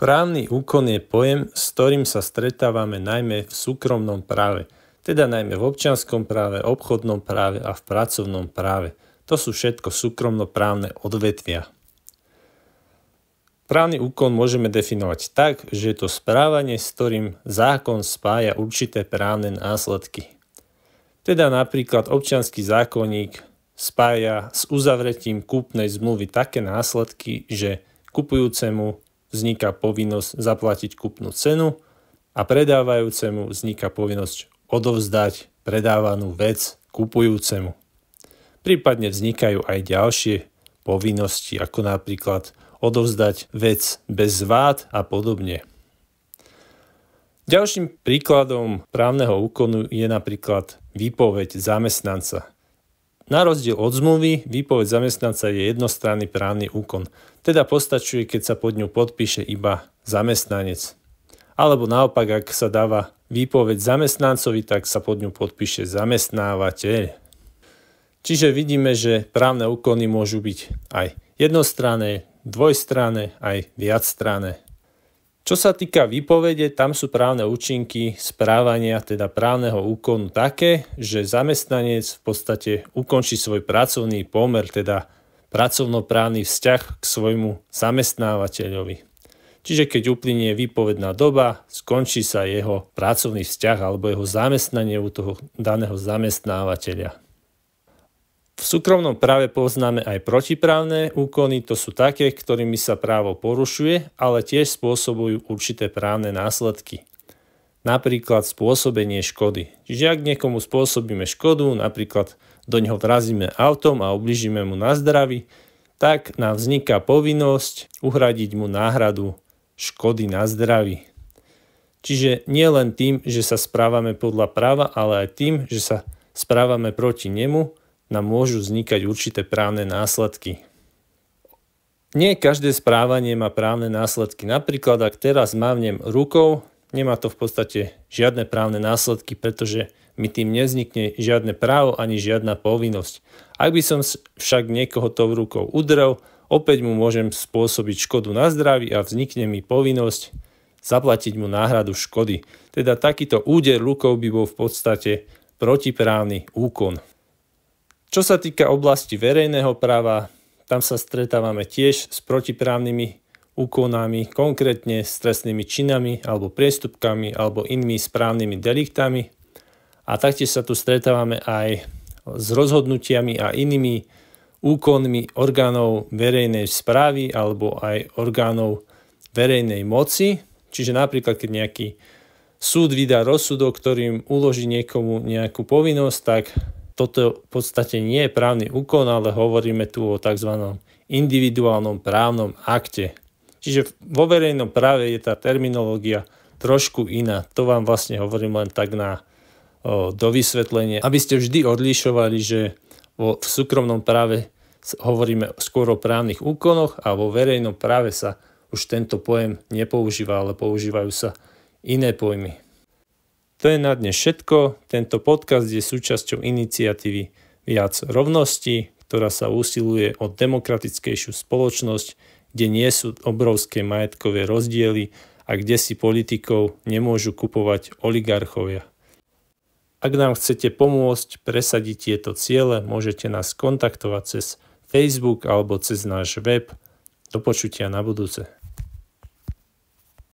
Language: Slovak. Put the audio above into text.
Právny úkon je pojem, s ktorým sa stretávame najmä v súkromnom práve, teda najmä v občianskom práve, obchodnom práve a v pracovnom práve. To sú všetko súkromnoprávne odvetvia. Právny úkon môžeme definovať tak, že je to správanie, s ktorým zákon spája určité právne následky. Teda napríklad občiansky zákonník spája s uzavretím kúpnej zmluvy také následky, že kupujúcemu vzniká povinnosť zaplatiť kúpnu cenu a predávajúcemu vzniká povinnosť odovzdať predávanú vec kupujúcemu. Prípadne vznikajú aj ďalšie povinnosti, ako napríklad odovzdať vec bez vád a podobne. Ďalším príkladom právneho úkonu je napríklad výpoveď zamestnanca. Na rozdiel od zmluvy, výpoveď zamestnanca je jednostranný právny úkon, teda postačuje, keď sa pod ňu podpíše iba zamestnanec. Alebo naopak, ak sa dáva výpoveď zamestnancovi, tak sa pod ňu podpíše zamestnávateľ. Čiže vidíme, že právne úkony môžu byť aj jednostranné, dvojstranné, aj viacstranné. Čo sa týka výpovede, tam sú právne účinky správania, teda právneho úkonu také, že zamestnanec v podstate ukončí svoj pracovný pomer, teda pracovnoprávny vzťah k svojmu zamestnávateľovi. Čiže keď uplynie výpovedná doba, skončí sa jeho pracovný vzťah alebo jeho zamestnanie u toho daného zamestnávateľa. V súkromnom práve poznáme aj protiprávne úkony, to sú také, ktorými sa právo porušuje, ale tiež spôsobujú určité právne následky. Napríklad spôsobenie škody. Čiže ak niekomu spôsobíme škodu, napríklad do neho vrazíme autom a ublížime mu na zdraví, tak nám vzniká povinnosť uhradiť mu náhradu škody na zdraví. Čiže nie len tým, že sa správame podľa práva, ale aj tým, že sa správame proti nemu, nám môžu vznikať určité právne následky. Nie každé správanie má právne následky. Napríklad, ak teraz mávnem rukou, nemá to v podstate žiadne právne následky, pretože mi tým nevznikne žiadne právo ani žiadna povinnosť. Ak by som však niekoho tou rukou udrel, opäť mu môžem spôsobiť škodu na zdraví a vznikne mi povinnosť zaplatiť mu náhradu škody. Teda takýto úder rukou by bol v podstate protiprávny úkon. Čo sa týka oblasti verejného práva, tam sa stretávame tiež s protiprávnymi úkonami, konkrétne s trestnými činami alebo priestupkami alebo inými správnymi deliktami. A taktiež sa tu stretávame aj s rozhodnutiami a inými úkonmi orgánov verejnej správy alebo aj orgánov verejnej moci. Čiže napríklad, keď nejaký súd vydá rozsudok, ktorým uloží niekomu nejakú povinnosť, tak toto v podstate nie je právny úkon, ale hovoríme tu o tzv. Individuálnom právnom akte. Čiže vo verejnom práve je tá terminológia trošku iná. To vám vlastne hovorím len tak na dovysvetlenie, aby ste vždy odlišovali, že v súkromnom práve hovoríme skôr o právnych úkonoch a vo verejnom práve sa už tento pojem nepoužíva, ale používajú sa iné pojmy. To je na dnes všetko. Tento podcast je súčasťou iniciatívy Viac rovnosti, ktorá sa usiluje o demokratickejšiu spoločnosť, kde nie sú obrovské majetkové rozdiely a kde si politikov nemôžu kupovať oligarchovia. Ak nám chcete pomôcť presadiť tieto ciele, môžete nás kontaktovať cez Facebook alebo cez náš web. Do počutia na budúce.